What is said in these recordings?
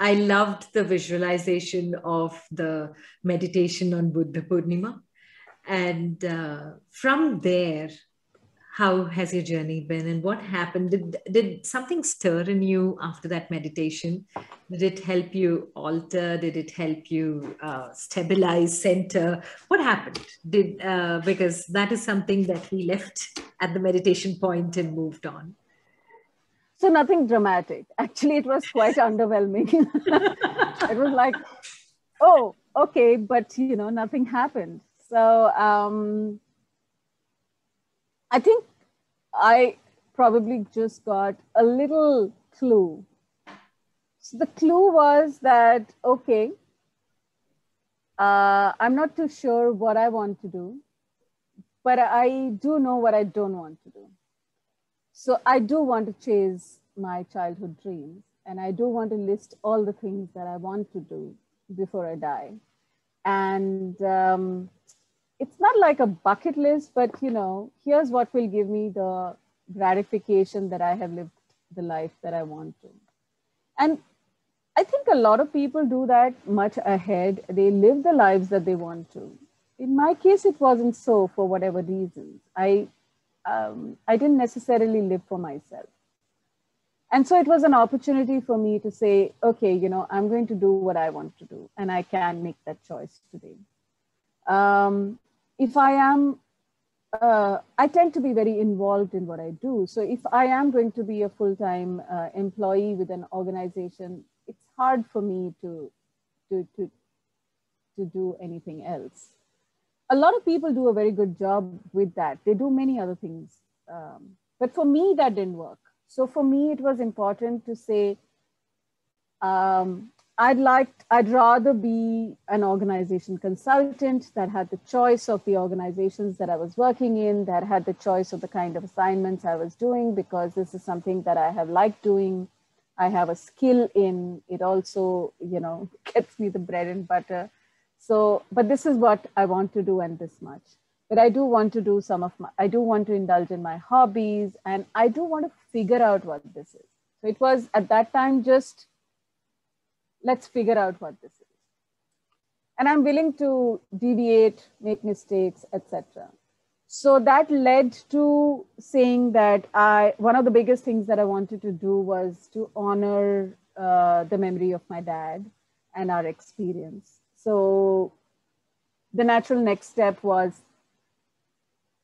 I loved the visualization of the meditation on Buddha Purnima. And from there, how has your journey been and what happened? Did something stir in you after that meditation? Did it help you alter? Did it help you stabilize, center? What happened? Because that is something that we left at the meditation point and moved on. So nothing dramatic. Actually, it was quite underwhelming. It was like, oh, okay, but nothing happened. So I think I probably just got a little clue. So the clue was that, okay, I'm not too sure what I want to do, but I do know what I don't want to do. So I do want to chase my childhood dreams, and I do want to list all the things that I want to do before I die. And it's not like a bucket list, but here's what will give me the gratification that I have lived the life that I want to. And I think a lot of people do that much ahead. They live the lives that they want to. In my case, it wasn't so for whatever reasons. I didn't necessarily live for myself. And so it was an opportunity for me to say, okay, I'm going to do what I want to do, and I can make that choice today. If I am, I tend to be very involved in what I do. So if I am going to be a full-time employee with an organization, it's hard for me to do anything else. A lot of people do a very good job with that. They do many other things. But for me, that didn't work. So for me, it was important to say, I'd rather be an organization consultant that had the choice of the organizations that I was working in, that had the choice of the kind of assignments I was doing, because this is something that I have liked doing. I have a skill in it also, gets me the bread and butter. So, but this is what I want to do, and this much. But I do want to do I do want to indulge in my hobbies, and I do want to figure out what this is. So it was at that time just, let's figure out what this is. And I'm willing to deviate, make mistakes, etc. So that led to saying that one of the biggest things that I wanted to do was to honor the memory of my dad and our experience. So the natural next step was,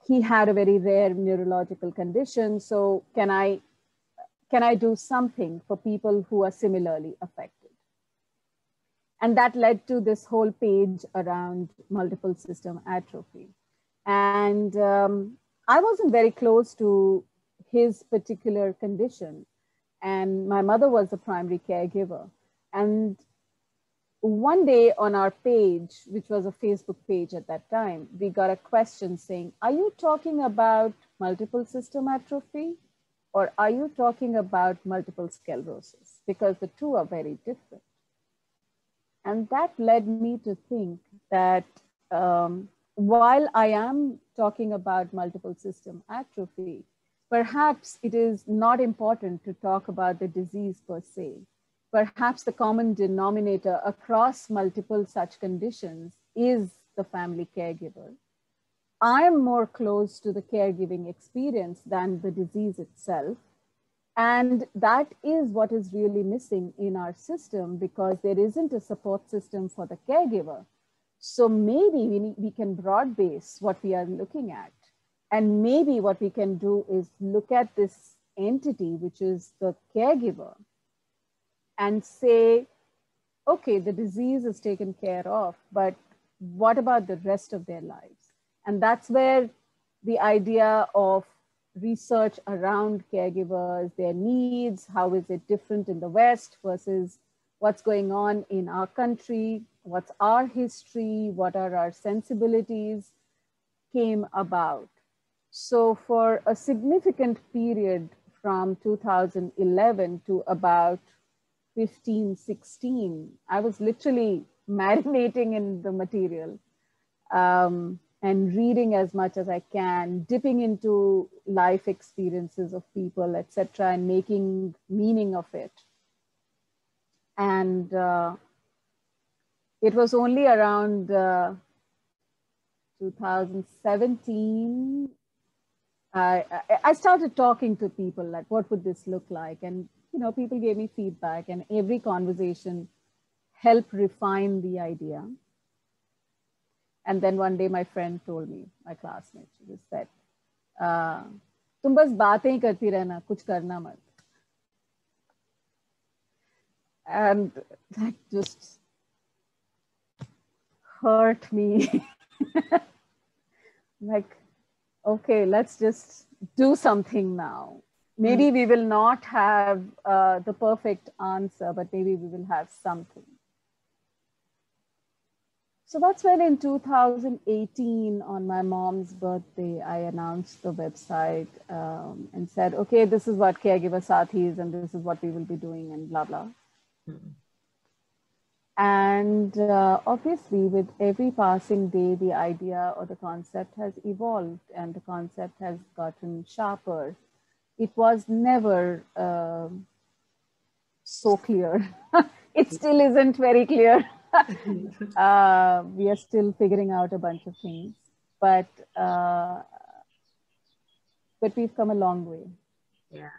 he had a very rare neurological condition. So can I do something for people who are similarly affected? And that led to this whole page around multiple system atrophy. And I wasn't very close to his particular condition. And my mother was the primary caregiver. And one day on our page, which was a Facebook page at that time, we got a question saying, are you talking about multiple system atrophy, or are you talking about multiple sclerosis? Because the two are very different. And that led me to think that while I am talking about multiple system atrophy, perhaps it is not important to talk about the disease per se. Perhaps the common denominator across multiple such conditions is the family caregiver. I am more close to the caregiving experience than the disease itself. And that is what is really missing in our system, because there isn't a support system for the caregiver. So maybe we can broad base what we are looking at. And maybe what we can do is look at this entity, which is the caregiver, and say, okay, the disease is taken care of, but what about the rest of their lives? And that's where the idea of research around caregivers, their needs, how is it different in the West versus what's going on in our country, what's our history, what are our sensibilities, came about. So for a significant period from 2011 to about 15, 16, I was literally marinating in the material and reading as much as I can, dipping into life experiences of people, etc., and making meaning of it. And it was only around 2017, I started talking to people like, what would this look like? And, people gave me feedback, and every conversation helped refine the idea. And then one day my friend told me, my classmate, she just said, तुम बस बातें ही करती रहना, कुछ करना मत. And that just hurt me. Like, okay, let's just do something now. Maybe we will not have the perfect answer, but maybe we will have something. So that's when in 2018, on my mom's birthday, I announced the website and said, okay, this is what Caregiver Saathi is, and this is what we will be doing, and blah, blah. And obviously, with every passing day, the idea or the concept has evolved, and the concept has gotten sharper. It was never so clear. It still isn't very clear. We are still figuring out a bunch of things, but we've come a long way. Yeah,